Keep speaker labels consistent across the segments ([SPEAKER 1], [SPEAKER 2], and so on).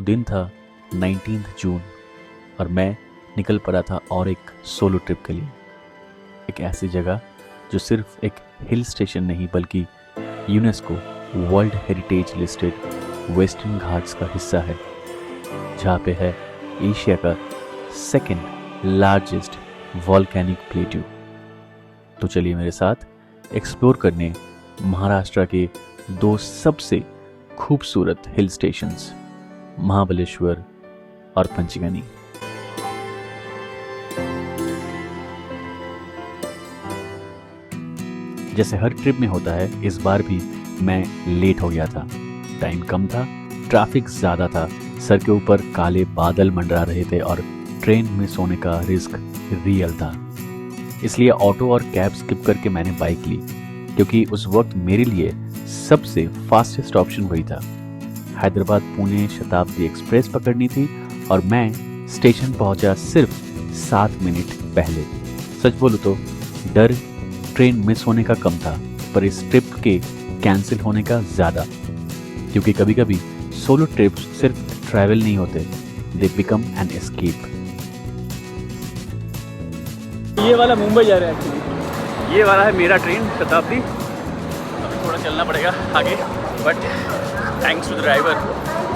[SPEAKER 1] तो दिन था 19 जून और मैं निकल पड़ा था और एक सोलो ट्रिप के लिए। एक ऐसी जगह जो सिर्फ एक हिल स्टेशन नहीं बल्कि UNESCO world heritage listed western Ghats का हिस्सा है, जहाँ पे है एशिया का सेकंड लार्जेस्ट वॉल्केनिक प्लेट्यू। तो चलिए मेरे साथ एक्सप्लोर करने महाराष्ट्र के दो सबसे खूबसूरत हिल स्टेशंस महाबलेश्वर और पंचगनी। जैसे हर ट्रिप में होता है, इस बार भी मैं लेट हो गया था। टाइम कम था, ट्रैफिक ज़्यादा था, सर के ऊपर काले बादल मंडरा रहे थे और ट्रेन में सोने का रिस्क रियल था। इसलिए ऑटो और कैब स्किप करके मैंने बाइक ली, क्योंकि उस वक्त मेरे लिए सबसे फास्टेस्ट ऑप्शन वही था। हैदराबाद पुणे शताब्दी एक्सप्रेस पकड़नी थी और मैं स्टेशन पहुंचा सिर्फ 7 मिनट पहले। सच बोलूं तो डर ट्रेन मिस होने का कम था, पर इस ट्रिप के कैंसिल होने का ज़्यादा, क्योंकि कभी कभी सोलो ट्रिप्स सिर्फ ट्रैवल नहीं होते, दे बिकम एन एस्केप।
[SPEAKER 2] ये वाला मुंबई जा रहा है एक्चुअली। ये वाला है मेरा ट्रेन शताब्दी। अभी थोड़ा चलना पड़ेगा आगे, but thanks to the driver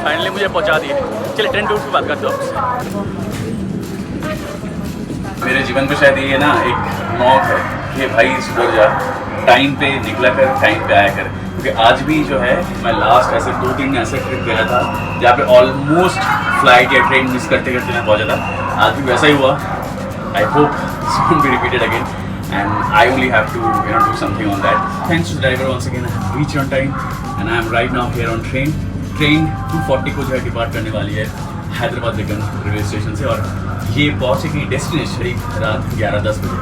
[SPEAKER 2] finally मुझे पहुंचा दिए। चलिए ट्रेन टूर की बात करते हो।
[SPEAKER 3] मेरे जीवन में शायद ये ना एक मौत है कि भाई सुधर जा, टाइम पे निकला कर, टाइम पे आया कर। क्योंकि आज भी जो है मैं लास्ट ऐसे 2-3 ऐसे ट्रिप गया था जहाँ पे ऑलमोस्ट फ्लाइट या ट्रेन मिस करते करते मैं पहुँचा था। आज भी वैसा ही हुआ। I hope this won't be repeated again and I only have to do something on that. Thanks to the driver once again. I have reached on time and I am right now here on train 240 को जो है depart करने वाली है हैदराबाद लेकिन railway station से, और ये पहुंचेगी डेस्टिनेशन करीब रात 11-10 बजे।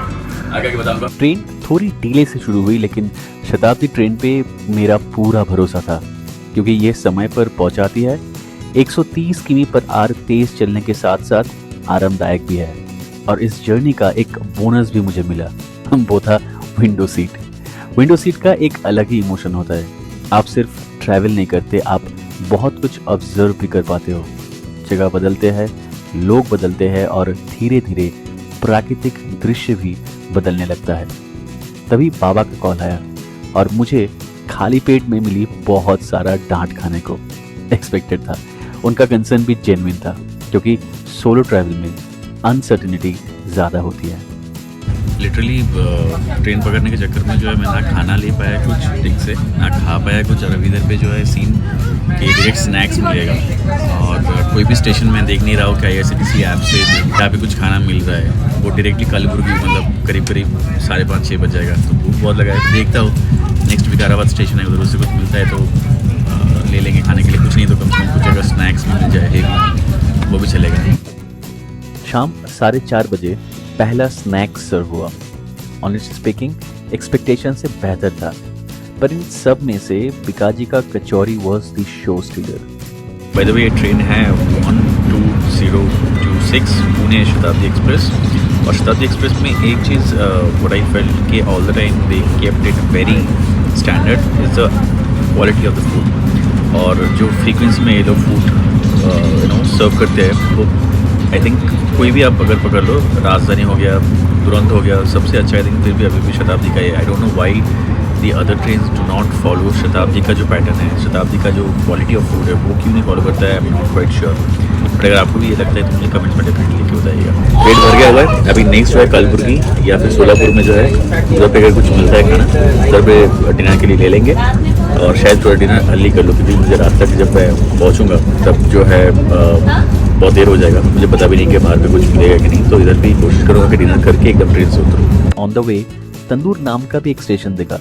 [SPEAKER 3] आगे की बताऊंगा।
[SPEAKER 1] ट्रेन थोड़ी डिले से शुरू हुई, लेकिन शताब्दी ट्रेन पे मेरा पूरा भरोसा था, क्योंकि ये समय पर पहुंचाती है। 130 किमी पर आवर तेज चलने के साथ साथ आरामदायक भी है, और इस जर्नी का एक बोनस भी मुझे मिला, वो था विंडो सीट। विंडो सीट का एक अलग ही इमोशन होता है। आप सिर्फ ट्रैवल नहीं करते, आप बहुत कुछ ऑब्जर्व भी कर पाते हो। जगह बदलते हैं, लोग बदलते हैं और धीरे धीरे प्राकृतिक दृश्य भी बदलने लगता है। तभी बाबा का कॉल आया और मुझे खाली पेट में मिली बहुत सारा डांट खाने को। एक्सपेक्टेड था। उनका कंसर्न भी जेन्युइन था, क्योंकि सोलो ट्रैवल में अनसर्टेनिटी ज़्यादा होती है।
[SPEAKER 4] लिटरली ट्रेन पकड़ने के चक्कर में जो है मैं ना खाना ले पाया कुछ ठीक से, ना खा पाया कुछ, और अभी इधर पे जो है सीन कि डायरेक्ट स्नैक्स मिलेगा, और कोई भी स्टेशन में देख नहीं रहा हूँ क्या IRCTC ऐप से जहाँ पे कुछ खाना मिल रहा है, वो डायरेक्टली कलबुर्गी मतलब करीब 5:30-6 बज जाएगा। तो भूख बहुत लगा है, देखता हूँ नेक्स्ट विकाराबाद स्टेशन है, उधर उससे कुछ मिलता है तो ले लेंगे खाने के लिए। कुछ नहीं तो कम से कम कुछ अगर स्नैक्स मिल जाए वो भी चलेगा।
[SPEAKER 1] शाम 4:30 बजे पहला स्नैक सर्व हुआ। ऑनेस्टली स्पीकिंग एक्सपेक्टेशन से बेहतर था, पर इन सब में से पिकाजी का kachori was the show stealer.
[SPEAKER 4] By the way ये ट्रेन है 12026 पुणे शताब्दी एक्सप्रेस, और शताब्दी एक्सप्रेस में एक चीज़ व्हाट आई फेल्ट कि all the time they kept it very standard is the quality of the food, और जो फ्रीक्वेंसी में ये लोग फूड सर्व करते हैं वो आई थिंक कोई भी आप अगर पकड़ लो, राजधानी हो गया, तुरंत हो गया, सबसे अच्छा आई थिंक फिर भी अभी भी शताब्दी का है। I don't know why the other trains do not follow शताब्दी का जो पैटर्न है, शताब्दी का जो क्वालिटी ऑफ फूड है वो क्यों नहीं फॉलो करता है, I am not quite sure. But अगर आपको भी ये लगता है तो मुझे कमेंट्स में डेफिनेटली लिख के बताइएगा। पेट भर गया हुआ है। अभी नेक्स्ट जो है कलबुर्गी या फिर सोलापुर में जो है उधर पे अगर कुछ मिलता है खाना, उधर पे डिनर के लिए ले लेंगे, और शायद थोड़ा डिनर अर्ली कर लो, क्योंकि मुझे रात तक जब मैं पहुँचूँगा तब जो है बहुत देर हो जाएगा। मुझे पता भी नहीं कि बाहर पे कुछ मिलेगा कि नहीं, तो इधर भी कोशिश करूँगा कि डिनर करके एकदम ट्रेन से उतरूँ।
[SPEAKER 1] ऑन द वे तंदूर नाम का भी एक स्टेशन देखा,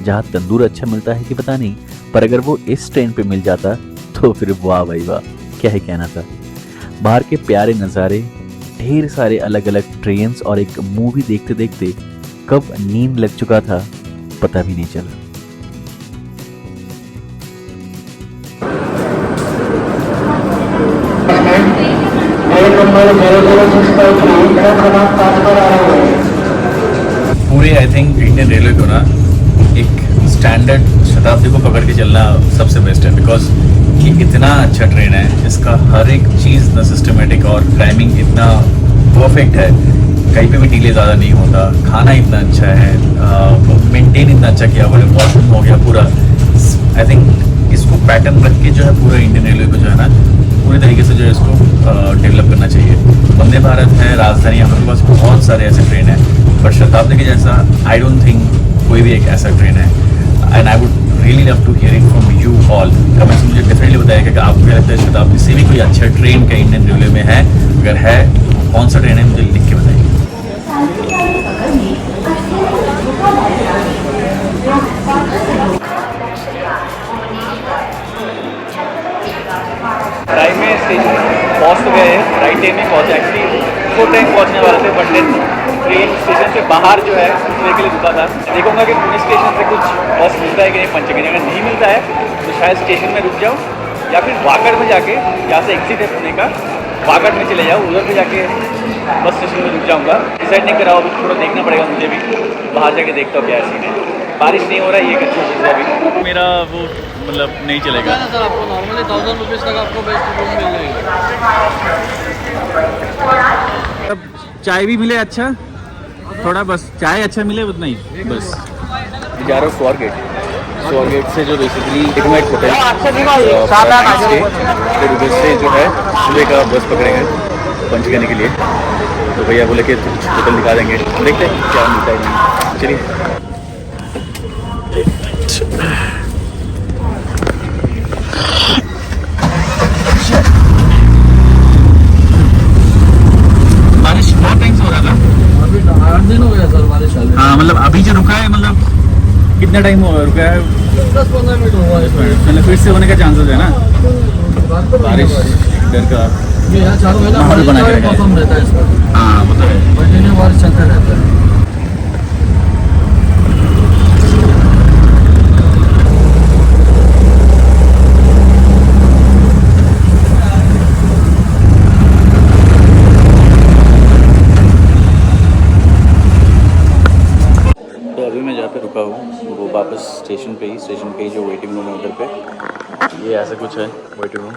[SPEAKER 1] जहाँ तंदूर अच्छा मिलता है कि पता नहीं, पर अगर वो इस ट्रेन पे मिल जाता तो फिर वाह भाई वाह, क्या ही कहना था। बाहर के प्यारे नज़ारे, ढेर सारे अलग अलग ट्रेन्स, और एक मूवी देखते देखते कब नींद लग चुका था पता भी नहीं चला।
[SPEAKER 3] पूरे आई थिंक इंडियन रेलवे को ना एक स्टैंडर्ड शताब्दी को पकड़ के चलना सबसे बेस्ट है, बिकॉज कि इतना अच्छा ट्रेन है, इसका हर एक चीज़ इतना सिस्टमेटिक और टाइमिंग इतना परफेक्ट है, कहीं पे भी डिले ज़्यादा नहीं होता, खाना इतना अच्छा है, मेंटेन इतना अच्छा किया हुआ है, वॉशरूम हो गया पूरा। आई थिंक इसको पैटर्न रख के जो है पूरा इंडियन रेलवे को जो है ना पूरी तरीके से जो है इसको डेवलप करना चाहिए। वंदे भारत है, राजधानी, हमारे पास बहुत सारे ऐसे ट्रेन हैं, बट शताब्दी के जैसा आई डोंट थिंक कोई भी एक ऐसा ट्रेन है। And I would really love to hearing from you all. Comments में मुझे डेफिनेटली बताइएगा कि आपको क्या लगता है शताब्दी से भी कोई अच्छा ट्रेन का इंडियन रेलवे में है, अगर है तो कौन सा ट्रेन है मुझे लिख के बताइए।
[SPEAKER 2] टाइम में स्टेशन पहुँच तो गए हैं, राइट टाइम में पहुँचे, एक्चुअली फुल टाइम पहुँचने वाले थे, बट देन ट्रेन स्टेशन से बाहर जो है दूसरे के लिए रुका था। देखूंगा कि पुणे स्टेशन से कुछ बस मिलता है कि नहीं पंचगनी, अगर नहीं मिलता है तो शायद स्टेशन में रुक जाऊँ या फिर वागड़ में जाके, यहाँ से एग्जिट है पुणे का, वागड़ में चले जाऊँ, उधर पे जाके बस स्टेशन में रुक जाऊँगा। डिसाइड नहीं करा, अभी थोड़ा देखना पड़ेगा मुझे भी, बाहर जाके देखता हूँ क्या सीन है। बारिश नहीं हो रहा है, ये एक अच्छी चीज़ है। अभी मेरा वो मतलब नहीं चलेगा
[SPEAKER 5] सर, आपको नॉर्मली 1000 रुपीज़ तक आपको बेस्ट रूम मिल जाएगी।
[SPEAKER 2] चाय भी मिले अच्छा, थोड़ा बस चाय अच्छा मिले उतना ही बस। जा रहा हूँ स्वार गेट से जो बेसिकली इकोनॉमिक होटल फिर उधर से जो है सुबह का बस पकड़ेंगे पंचगनी के लिए। तो भैया बोले कि होटल दिखा देंगे, देखते हैं क्या मिलता है नहीं। चलिए बारिश बहुत टाइम से हो रहा था,
[SPEAKER 5] अभी 8 दिन हो गया सर बारिश चालू।
[SPEAKER 2] हाँ मतलब अभी जो रुका है, मतलब कितना टाइम हो रुका है?
[SPEAKER 5] 10-15 मिनट हुआ है इसमें।
[SPEAKER 2] मतलब फिर से होने का चांसेस है ना,
[SPEAKER 5] रात को
[SPEAKER 2] बारिश डर का
[SPEAKER 5] ये यहाँ चालू है ना,
[SPEAKER 2] माहौल बना के रखा है।
[SPEAKER 5] मौसम रहता है इसका,
[SPEAKER 2] हाँ वो तो है।
[SPEAKER 5] कंटिन्यू बारिश चलता रहता है।
[SPEAKER 2] तो अभी मैं जहाँ पे रुका हूँ वो वापस स्टेशन पे ही जो वेटिंग रूम है उधर पे, ये ऐसा कुछ है वेटिंग रूम,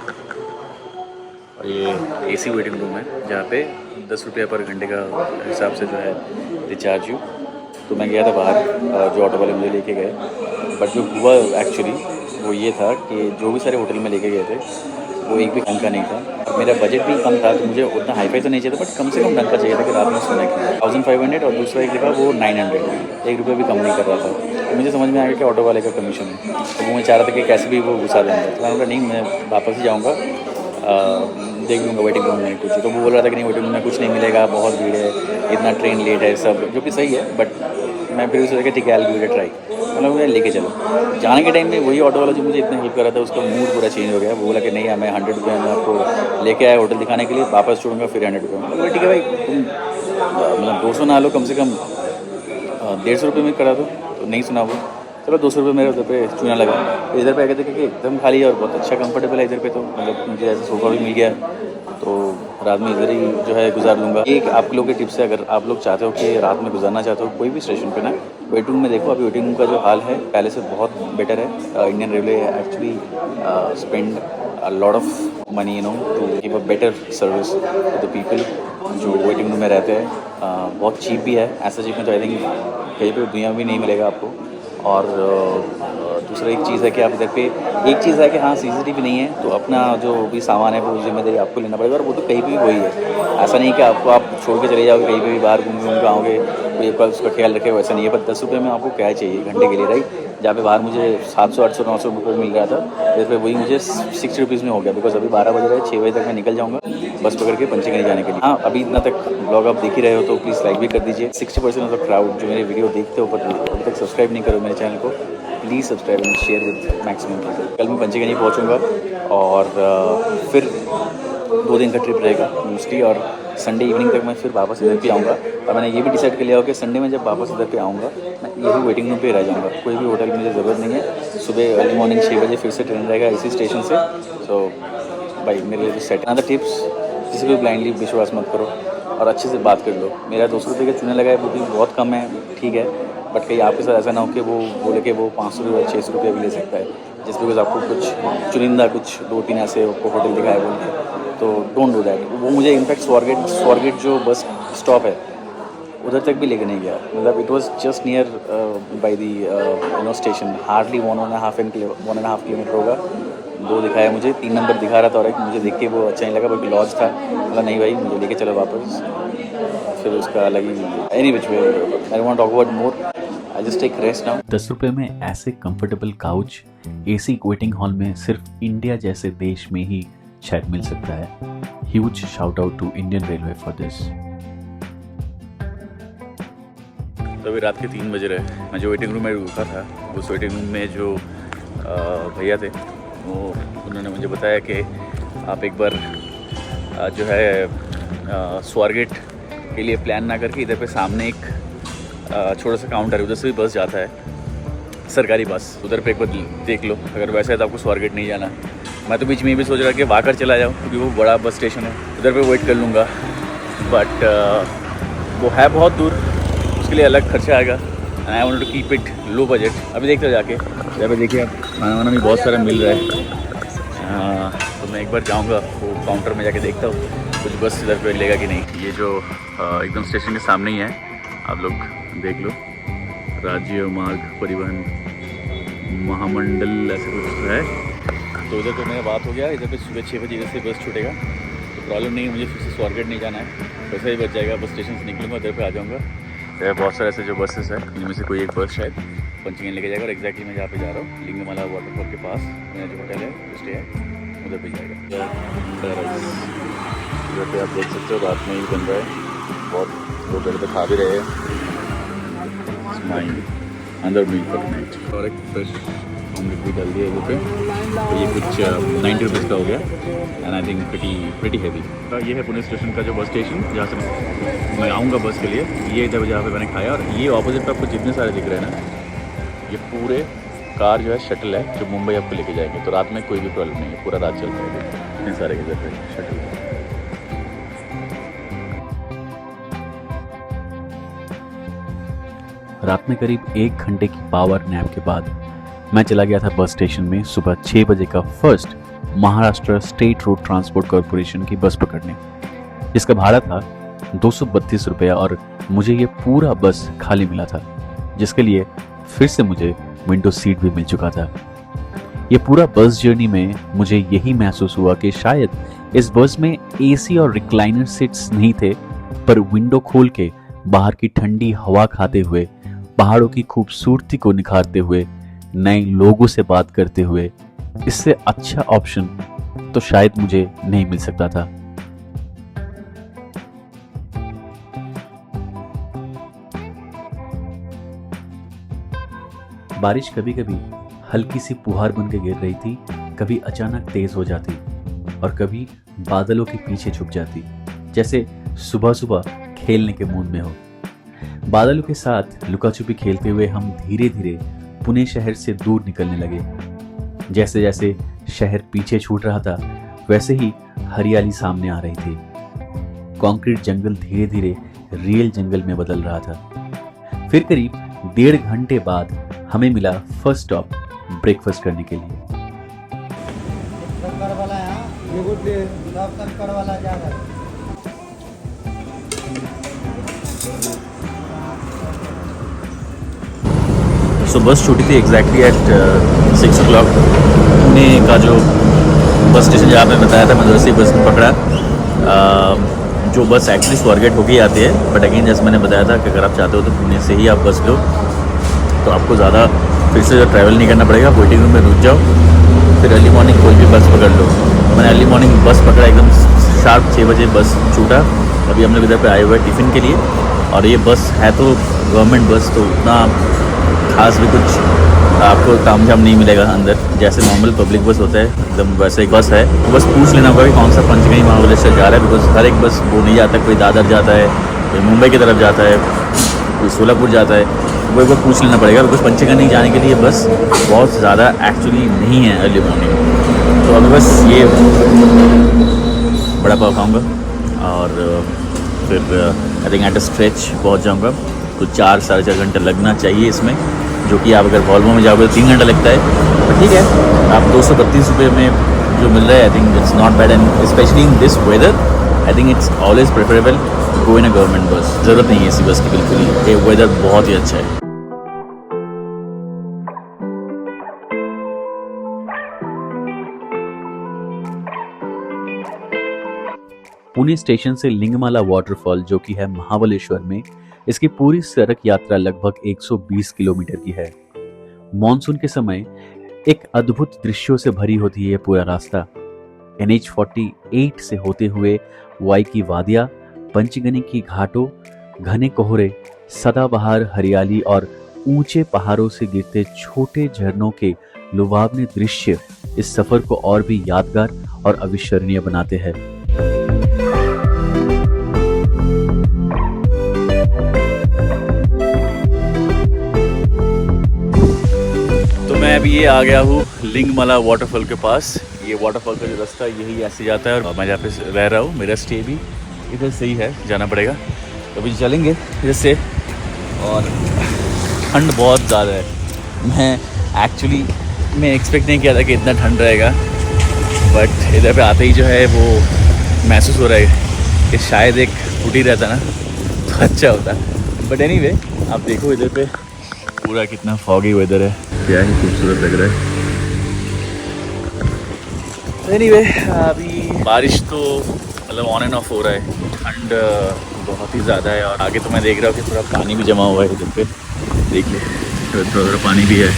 [SPEAKER 2] और ये एसी वेटिंग रूम है जहाँ पे 10 रुपये पर घंटे का हिसाब से जो है रिचार्ज यू। तो मैं गया था बाहर, जो ऑटो वाले मुझे लेके गए, बट जो हुआ एक्चुअली वो ये था कि जो भी सारे होटल में लेके गए थे वो एक भी ढंग का नहीं था, और मेरा बजट भी कम था, तो मुझे उतना हाईफाई तो नहीं चाहिए था, बट कम से कम ढंग का चाहिए था कि रात में सोने के लिए। 1500 और दूसरा एक जगह वो 900, 1 रुपये भी कम नहीं कर रहा था। तो मुझे समझ में आ गया कि ऑटो वाले का कमीशन है, तो वो मैं चाह रहा था कि कैसे भी वो घुसा देंगे। तो मैंने कहा नहीं, मैं वापस ही जाऊँगा, देख लूँगा वेटिंग रूम में कुछ। तो वो बोल रहा था कि नहीं वेटिंग रूम में कुछ नहीं मिलेगा, बहुत भीड़ है, इतना ट्रेन लेट है सब, जो कि सही है, बट मैं फिर सोचा कि ठीक है I will give it a try, मतलब मुझे लेके चलो। जाने के टाइम में वही ऑटो वाला जो मुझे इतना हेल्प कर रहा था उसका मूड पूरा चेंज हो गया। वो बोला कि नहीं मैं 100 रुपये में आपको लेके आया होटल दिखाने के लिए, वापस छोड़ूंगा फिर 100 रुपये। मतलब ठीक है भाई, तुम मतलब 200 ना लो, कम से कम 150 रुपये में करा दो। तो नहीं सुना वो, चलो 200 रुपये मेरे उधर पे चूना लगा। तो इधर पे आके देखे कि एकदम खाली है और बहुत अच्छा कंफर्टेबल है इधर पे, तो मतलब मुझे ऐसा सोफा भी मिल गया, तो रात में इधर ही जो है गुजार दूंगा। एक आप लोगों के टिप्स है, अगर आप लोग चाहते हो कि रात में गुजारना चाहते हो कोई भी स्टेशन पे ना, वेटिंग रूम में देखो। अभी वेटिंग रूम का जो हाल है पहले से बहुत बेटर है। Indian railway actually spend a lot of money you know to give a better service to the people जो वेटिंग रूम में रहते हैं। बहुत चीप भी है, ऐसा चीप में तो आई थिंक कहीं पर दुनिया में भी नहीं मिलेगा आपको। और दूसरा एक चीज़ है कि आप इधर पे एक चीज़ है कि हाँ CCTV नहीं है, तो अपना जो भी सामान है वो जिम्मेदारी आपको लेना पड़ेगा, और वो तो कहीं भी वही है। ऐसा नहीं कि आपको आप छोड़ के चले जाओगे कहीं पे भी बाहर घूम के आओगे, कोई एक बार उसका ख्याल रखे, वैसा नहीं है। पर 10 रुपये में आपको क्या चाहिए घंटे के लिए, राइट? जहाँ पे बाहर मुझे 700 800 900 रुपये मिल रहा था, इधर पे वही मुझे 60 रुपीज़ में हो गया। बिकॉज अभी 12 बज रहा है, 6 बजे तक मैं निकल जाऊँगा बस पकड़ के पंचगनी जाने के लिए। हाँ, अभी इतना तक ब्लॉग आप देख ही रहे हो तो प्लीज़ लाइक भी कर दीजिए। 60% ऑफ द क्राउड जो मेरे वीडियो देखते हो पर अभी तक सब्सक्राइब नहीं करो मेरे चैनल को, please subscribe and share with maximum people. कल मैं पंचगनी पहुँचूँगा और फिर 2 दिन का ट्रिप रहेगा मोस्टली, और संडे इवनिंग तक मैं फिर वापस इधर पे आऊँगा। और मैंने ये भी डिसाइड कर लिया हो कि संडे में जब वापस इधर पे आऊँगा मैं यही वेटिंग रूम पे रह जाऊँगा, कोई भी होटल की मुझे ज़रूरत नहीं है। सुबह अर्ली मॉर्निंग 6 बजे फिर से ट्रेन रहेगा इसी स्टेशन से। सो भाई मेरे लिए सेट अनदर टिप्स, किसी को भी ब्लाइंडली विश्वास मत करो और अच्छे से बात कर लो। मेरा 200 रुपये का चूना लगा है, वो भी बहुत कम है, ठीक है, बट कहीं आपके साथ ऐसा ना हो कि वो बोले कि वो 500 रुपये 600 रुपये भी ले सकता है।
[SPEAKER 3] जस्ट बिकॉज आपको कुछ चुनिंदा कुछ 2-3 ऐसे आपको होटल दिखाए बोल के, तो डोंट डू दैट। वो मुझे इनफैक्ट स्वारगेट जो बस स्टॉप है उधर तक भी लेके नहीं गया। मतलब it was just near by the station, hardly 1.5 kilometre होगा। 2 दिखाया मुझे, 3 नंबर दिखा रहा था, और एक मुझे देख के वो अच्छा नहीं लगा, बल्कि लॉज था। मतलब नहीं भाई, मुझे लेके चलो वापस, फिर उसका अलग ही any which way. I want talk about more, I just take rest now.
[SPEAKER 1] 10 रुपये में ऐसे comfortable couch AC waiting hall में सिर्फ इंडिया जैसे देश में ही शायद मिल सकता है। Huge shout out to Indian railway for this.
[SPEAKER 3] तो अभी रात के 3 बज रहे। मैं जो वेटिंग रूम में रुका था, उस वेटिंग रूम में जो भैया थे, वो उन्होंने मुझे बताया कि आप एक बार जो है स्वारगेट के लिए प्लान ना करके इधर पे सामने एक छोटा सा काउंटर है, उधर से भी बस जाता है, सरकारी बस, उधर पे एक बार देख लो। अगर वैसे है तो आपको स्वारगेट नहीं जाना। मैं तो बीच में ये भी सोच रहा कि वाकर चला जाऊँ, क्योंकि वो बड़ा बस स्टेशन है, उधर पे वेट कर लूँगा। बट वो है बहुत दूर, उसके लिए अलग खर्चा आएगा। And I want to keep it low budget. अभी देखते हो जाके, यहाँ पे देखिए आप, खाना वाना भी बहुत सारा मिल रहा है। तो मैं एक बार जाऊँगा वो काउंटर में जाके देखता हूँ कुछ बस इधर पे लेगा कि नहीं। ये जो एकदम स्टेशन के सामने ही है, आप लोग देख लो, राज्य मार्ग परिवहन महामंडल ऐसे कुछ है। तो उधर तो मेरा बात हो गया, इधर पे सुबह 6 बजे इधर से बस छूटेगा, तो प्रॉब्लम नहीं है मुझे फिर से स्वारगेट नहीं जाना है, वैसे ही बच जाएगा। बस स्टेशन से निकलूँगा, उधर पे आ जाऊँगा। तो बहुत सारे ऐसे जो बसेस है, इनमें से कोई एक बस शायद पंचगन लेके जाएगा, और एग्जैक्टली मैं जहाँ पे जा रहा हूँ, लिंगमाला वाटरफॉल के पास मेरा जो होटल है, स्टे है, उधर पे जाएगा। इधर पे आप देख सकते हो रात में ही बन रहा है, बहुत लोग इधर पे खा भी रहे हैं। अंदर मील फॉर नाइट, और एक फ्रेश ऑमलेट भी डाल दिया इधर पे। तो ये कुछ 90 रुपीज़ का हो गया, and I think pretty heavy. ये है पुणे स्टेशन का जो बस स्टेशन, जहाँ से मैं आऊँगा बस के लिए। ये इधर जहाँ पे मैंने खाया, और ये ऑपोजिट पे आपको जितने सारे दिख रहे हैं ना, ये पूरे कार जो है शटल है, जो मुंबई आपको लेके जाएंगे। तो रात में कोई भी प्रॉब्लम नहीं है, पूरा रात चलता है इतने सारे इधर पे शटल।
[SPEAKER 1] रात में करीब 1 घंटे की पावर नैप के बाद मैं चला गया था बस स्टेशन में सुबह 6 बजे का first Maharashtra state road transport corporation की बस पकड़ने, जिसका भाड़ा था 232 रुपया, और मुझे ये पूरा बस खाली मिला था, जिसके लिए फिर से मुझे विंडो सीट भी मिल चुका था। ये पूरा बस जर्नी में मुझे यही महसूस हुआ कि शायद इस बस में एसी और रिक्लाइनर सीट्स नहीं थे, पर विंडो खोल के बाहर की ठंडी हवा खाते हुए, पहाड़ों की खूबसूरती को निखारते हुए, नए लोगों से बात करते हुए, इससे अच्छा ऑप्शन तो शायद मुझे नहीं मिल सकता था। बारिश कभी कभी हल्की सी फुहार बन के गिर रही थी, कभी अचानक तेज हो जाती, और कभी बादलों के पीछे छुप जाती, जैसे सुबह सुबह खेलने के मूड में हो। बादलों के साथ लुका छुपी खेलते हुए हम धीरे धीरे पुणे शहर से दूर निकलने लगे। जैसे जैसे शहर पीछे छूट रहा था, वैसे ही हरियाली सामने आ रही थी। कंक्रीट जंगल धीरे धीरे रियल जंगल में बदल रहा था। फिर करीब 1.5 घंटे बाद हमें मिला फर्स्ट स्टॉप ब्रेकफास्ट करने के लिए।
[SPEAKER 3] सो बस छूटी थी एग्जैक्टली एट 6 o'clock। पुणे का जो बस स्टेशन जहाँ मैं बताया था, मैं उधर से बस पकड़ा। जो बस एक्चुअली स्वारगेट होके आती है, बट अगेन जैसे मैंने बताया था कि अगर आप चाहते हो तो पुणे से ही आप बस लो, तो आपको ज़्यादा फिर से ट्रैवल नहीं करना पड़ेगा। वेटिंग रूम में रुक जाओ, फिर अर्ली मॉर्निंग कोई भी बस पकड़ लो। मैंने अर्ली मॉर्निंग बस पकड़ा, एकदम शार्प 6 बजे बस छूटा। अभी हम लोग इधर पे आए हुए हैं टिफ़िन के लिए, और ये बस है तो गवर्नमेंट बस, तो उतना खास भी कुछ आपको तामझाम नहीं मिलेगा अंदर, जैसे नॉर्मल पब्लिक बस होता है एकदम वैसे एक बस है। तो बस पूछ लेना होगा कि कौन सा पंचगनी महाबलेश्वर जा रहा है, बिकॉज हर एक बस वो नहीं जाता, कोई दादर जाता है, कोई मुंबई की तरफ जाता है, कोई सोलापुर जाता है, वो एक बार पूछ लेना पड़ेगा, बिकॉज पंचगनी जाने के लिए बस बहुत ज़्यादा एक्चुअली नहीं है अर्ली मॉर्निंग। तो अभी बस ये बड़ा पाव खाऊँगा, और फिर I think at a stretch पहुँच जाऊँगा। कुछ 4 साढ़े 4 घंटे लगना चाहिए इसमें, जो कि आप अगर वॉल्वो में जाओगे तो 3 घंटा लगता है, बट
[SPEAKER 4] ठीक है, आप 232 रुपये में जो मिल रहा है, I think it's not bad, and specially in this whether I think it's always preferable go in a government बस। ज़रूरत नहीं है एसी बस की बिल्कुल ही, ये वेदर बहुत ही अच्छा है।
[SPEAKER 1] पुणे स्टेशन से लिंगमाला वाटरफॉल जो कि है महाबलेश्वर में, इसकी पूरी सड़क यात्रा लगभग 120 किलोमीटर की है। मॉनसून के समय एक अद्भुत दृश्यों से भरी होती है यह पूरा रास्ता। NH48 से होते हुए वाई की वादियां, पंचगनी की घाटों, घने कोहरे, सदाबहार हरियाली और ऊंचे पहाड़ों से गिरते छोटे झरनों के लुभावने दृश्य इस सफर को और भी यादगार और अविस्मरणीय बनाते हैं।
[SPEAKER 4] मैं अभी ये आ गया हूँ लिंगमाला वाटरफॉल के पास। ये वाटरफॉल का जो रास्ता यही ऐसे जाता है और मैं जहाँ पे रह रहा हूँ, मेरा स्टे भी इधर से ही है, जाना पड़ेगा। तो अभी चलेंगे इधर से, और ठंड बहुत ज़्यादा है। मैं एक्सपेक्ट नहीं किया था कि इतना ठंड रहेगा, बट इधर पे आते ही जो है वो महसूस हो रहा है कि शायद एक हुडी रहता ना तो अच्छा होता। बट एनीवे, आप देखो इधर पे पूरा कितना फॉगी वेदर है, क्या ही खूबसूरत लग रहा है। एनीवे, अभी बारिश तो मतलब ऑन एंड ऑफ हो रहा है, ठंड बहुत ही ज़्यादा है। और आगे तो मैं देख रहा हूँ कि थोड़ा पानी भी जमा हुआ है इधर पे, देख लो थोड़ा पानी भी है।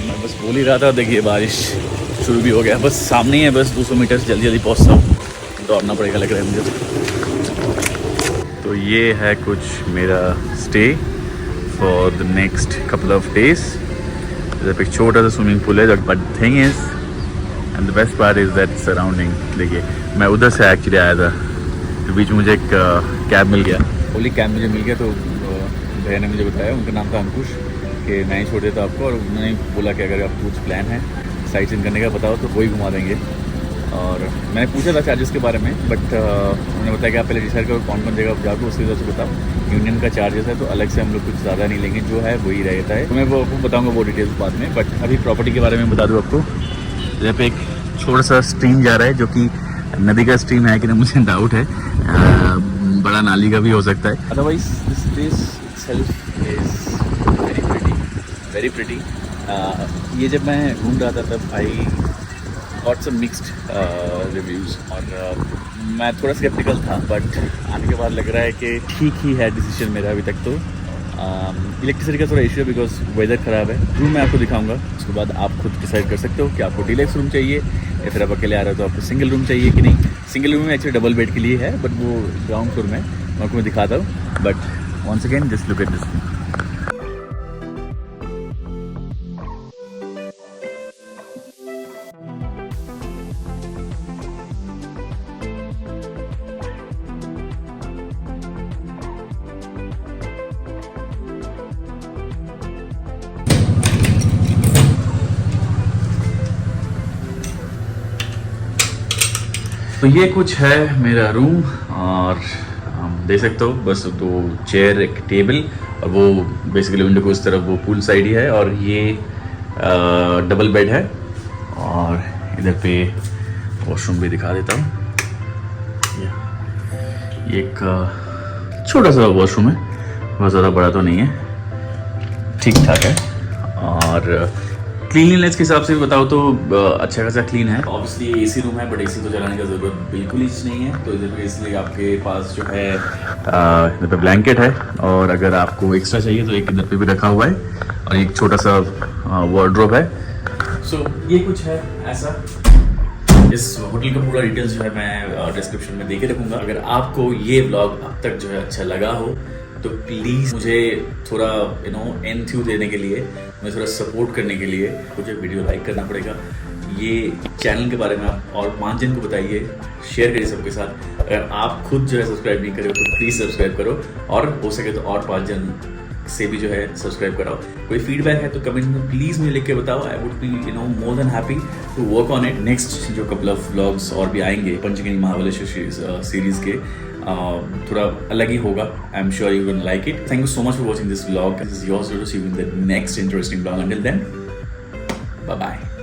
[SPEAKER 4] मैं बस बोल ही रहा था, देखिए बारिश शुरू भी हो गया, बस सामने ही है, बस 200 मीटर से जल्दी पहुँचता हूँ, दौड़ना पड़ेगा लग रहा है मुझे। तो ये है कुछ मेरा stay for the next couple of days. इधर पे एक छोटा सा स्विमिंग पूल है, but thing is and the best part is that surrounding. देखिए, मैं उधर से एक्चुअली आया था, तो बीच में मुझे एक कैब मिल गया, ओली कैब मुझे मिल गया। तो भैया ने मुझे बताया, उनका नाम था अंकुश, कि मैं ही छोड़ देता आपको, और उन्होंने बोला कि अगर आपको कुछ प्लान है साइट सीन करने का बताओ तो वही घुमा देंगे। और मैंने पूछा था चार्जेस के बारे में, बट उन्होंने बताया कि आप पहले डिसाइड करो कौन कौन जगह जाओगे, उसके हिसाब से बताओ। यूनियन का चार्जेस है तो अलग से हम लोग कुछ ज़्यादा नहीं लेंगे, जो है वही रहता है। तो मैं वो आपको बताऊंगा वो डिटेल्स बाद में, बट अभी प्रॉपर्टी के बारे में बता दूँ आपको। यहाँ पे एक छोटा सा स्ट्रीम जा रहा है, जो कि नदी का स्ट्रीम है कि नहीं मुझे डाउट है, बड़ा नाली का भी हो सकता है। Otherwise this place itself is very pretty. ये जब मैं घूम रहा था तब I got some mixed reviews, और मैं थोड़ा स्केप्टिकल था, बट आने के बाद लग रहा है कि ठीक ही है डिसीजन मेरा अभी तक। तो इलेक्ट्रिसिटी का थोड़ा इशू है बिकॉज वेदर ख़राब है। रूम मैं आपको दिखाऊंगा, उसके बाद आप खुद डिसाइड कर सकते हो कि आपको डीलक्स रूम चाहिए या फिर आप अकेले आ रहे हो तो आपको सिंगल रूम चाहिए कि नहीं। सिंगल रूम में एक्चुअली डबल बेड के लिए है, बट वो ग्राउंड फ्लोर में मैं आपको मैं दिखाता हूँ। But once again just look at this. तो ये कुछ है मेरा रूम, और देख सकते हो बस 2 चेयर, एक टेबल, और वो बेसिकली विंडो को इस तरफ वो पूल साइड ही है, और ये डबल बेड है। और इधर पे वॉशरूम भी दिखा देता हूँ। ये एक छोटा सा वॉशरूम है, बहुत ज़्यादा बड़ा तो नहीं है, ठीक ठाक है। और क्लीनलीनेस के हिसाब से भी बताओ तो अच्छा खासा क्लीन है। ऑब्वियसली एसी रूम है, बट एसी तो चलाने का ज़रूरत बिल्कुल ही नहीं है। तो इधर पे इसलिए आपके पास जो है इधर पे ब्लैंकेट है, और अगर आपको एक्स्ट्रा चाहिए तो एक इधर पे भी रखा हुआ है, और एक छोटा सा वार्डरोब है। सो ये कुछ है ऐसा। इस होटल का पूरा डिटेल्स जो है मैं डिस्क्रिप्शन में दे के रखूँगा। अगर आपको ये व्लॉग अब तक जो है अच्छा लगा हो तो प्लीज़ मुझे थोड़ा एंथ्यू देने के लिए, मुझे थोड़ा सपोर्ट करने के लिए मुझे वीडियो लाइक करना पड़ेगा। ये चैनल के बारे में आप और 5 जन को बताइए, शेयर करिए सबके साथ। अगर आप खुद जो है सब्सक्राइब नहीं करो तो प्लीज़ सब्सक्राइब करो, और हो सके तो और 5 जन से भी जो है सब्सक्राइब कराओ। कोई फीडबैक है तो कमेंट में प्लीज़ मुझे लिख के बताओ। I would be more than happy to work on it. Next जो कपल ऑफ व्लॉग्स और भी आएंगे पंचगनी महाबलेश्वर सीरीज़ के,
[SPEAKER 3] थोड़ा अलग ही होगा. I am sure you will like it. Thank you so much for watching this vlog. This is yours to see you in the next interesting vlog. Until then, bye bye.